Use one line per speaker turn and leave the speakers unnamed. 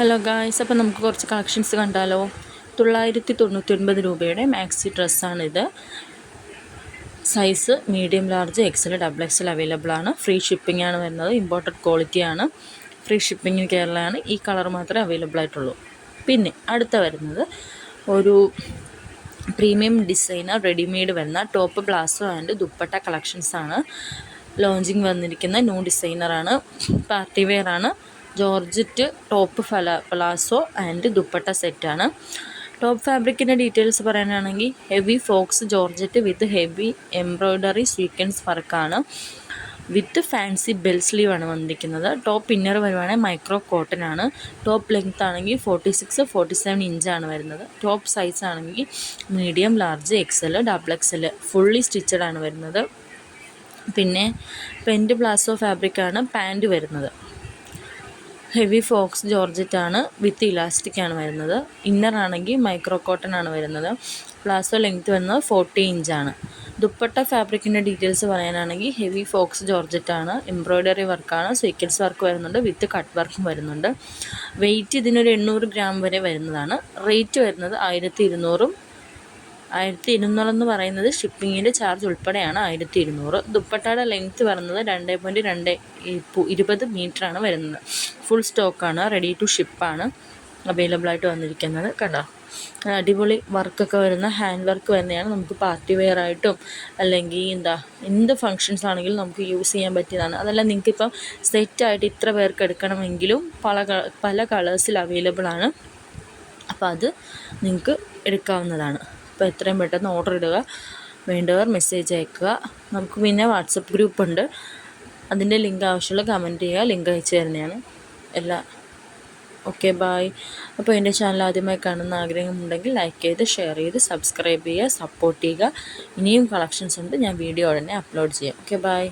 Hello guys, അപ്പോൾ നമുക്ക് കുറച്ച് കളക്ഷൻസ് കണ്ടാലോ. 999 രൂപയുടെ മാക്സി ഡ്രസ്സാണിത്. Size medium, large, XL, double XL available ആണ്. ഫ്രീ ഷിപ്പിംഗ് ആണ് വരുന്നത്. ഇമ്പോർട്ടഡ് ക്വാളിറ്റിയാണ്. ഫ്രീ ഷിപ്പിംഗ് കേരളമാണ്. ഈ കളർ മാത്രമേ അവൈലബിൾ ആയിട്ടുള്ളൂ. പിന്നെ അടുത്ത വരുന്നത് ഒരു പ്രീമിയം ഡിസൈനർ റെഡിമെയ്ഡ് വരുന്ന ടോപ്പ്, പ്ലാസോ ആൻഡ് ദുപ്പട്ട കളക്ഷൻസാണ്. ലോഞ്ചിങ് വന്നിരിക്കുന്ന ന്യൂ ഡിസൈനറാണ്. പാർട്ടി വെയർ ആണ്. Georgette top, palazzo and dupatta സെറ്റാണ്. ടോപ്പ് ഫാബ്രിക്കിൻ്റെ ഡീറ്റെയിൽസ് പറയാനാണെങ്കിൽ heavy faux georgette with heavy embroidery sequins വർക്കാണ്. വിത്ത് ഫാൻസി ബെൽ സ്ലീവ് ആണ് വന്നിരിക്കുന്നത്. ടോപ്പ് ഇന്നർ വരുവാണെങ്കിൽ മൈക്രോ കോട്ടൺ ആണ്. ടോപ്പ് ലെങ്ത് ആണെങ്കിൽ 46-47 ഇഞ്ചാണ് വരുന്നത്. ടോപ്പ് സൈസ് ആണെങ്കിൽ medium, large, XL, double XL fully stitched ആണ് വരുന്നത്. പിന്നെ പെൻറ്റ് പ്ലാസോ ഫാബ്രിക്കാണ് പാൻറ്റ് വരുന്നത്. ഹെവി ഫോക്സ് ജോർജറ്റ് ആണ്. വിത്ത് ഇലാസ്റ്റിക് ആണ് വരുന്നത്. ഇന്നർ ആണെങ്കിൽ മൈക്രോ കോട്ടൺ ആണ് വരുന്നത്. പ്ലാസോ ലെങ്ത് വരുന്നത് 40 ഇഞ്ചാണ്. ദുപ്പട്ട ഫാബ്രിക്കിൻ്റെ ഡീറ്റെയിൽസ് പറയാനാണെങ്കിൽ ഹെവി ഫോക്സ് ജോർജറ്റ് ആണ്. എംബ്രോയ്ഡറി വർക്കാണ്. സീക്വൻസ് വർക്ക് വരുന്നുണ്ട്. വിത്ത് കട്ട് വർക്കും വരുന്നുണ്ട്. വെയിറ്റ് ഇതിനൊരു 800 ഗ്രാം വരെ വരുന്നതാണ്. റേറ്റ് വരുന്നത് 1200 എന്ന് പറയുന്നത് ഷിപ്പിങ്ങിൻ്റെ ചാർജ് ഉൾപ്പെടെയാണ് 1200. ദുപ്പട്ടയുടെ ലെങ്ത്ത് വരുന്നത് 2.20 മീറ്ററാണ് വരുന്നത്. ഫുൾ സ്റ്റോക്കാണ്. റെഡി ടു ഷിപ്പാണ് അവൈലബിൾ ആയിട്ട് വന്നിരിക്കുന്നത്. കണ്ടോ, അടിപൊളി വർക്കൊക്കെ വരുന്ന ഹാൻഡ് വർക്ക് തന്നെയാണ്. നമുക്ക് പാർട്ടി വെയർ ആയിട്ടും അല്ലെങ്കിൽ എന്ത് ഫങ്ഷൻസ് ആണെങ്കിലും നമുക്ക് യൂസ് ചെയ്യാൻ പറ്റിയതാണ്. അതല്ല നിങ്ങൾക്കിപ്പം സെറ്റായിട്ട് ഇത്ര പേർക്ക് എടുക്കണമെങ്കിലും പല കളേഴ്സിൽ അവൈലബിൾ ആണ്. അപ്പോൾ അത് നിങ്ങൾക്ക് എടുക്കാവുന്നതാണ്. അപ്പോൾ എത്രയും പെട്ടെന്ന് ഓർഡർ ഇടുക. വേണ്ടവർ മെസ്സേജ് അയക്കുക. നമുക്ക് പിന്നെ വാട്സപ്പ് ഗ്രൂപ്പുണ്ട്. അതിൻ്റെ ലിങ്ക് ആവശ്യമുള്ള കമൻറ്റ് ചെയ്യുക. ലിങ്ക് അയച്ചു തരുന്നതാണ് ഓക്കെ, ബായ്. അപ്പോൾ എൻ്റെ ചാനൽ ആദ്യമായി കാണുന്ന ആഗ്രഹമുണ്ടെങ്കിൽ ലൈക്ക് ചെയ്ത്, ഷെയർ ചെയ്ത്, സബ്സ്ക്രൈബ് ചെയ്യുക, സപ്പോർട്ട് ചെയ്യുക. ഇനിയും കളക്ഷൻസ് ഉണ്ട്. ഞാൻ വീഡിയോ ഉടനെ അപ്ലോഡ് ചെയ്യാം. Okay, bye.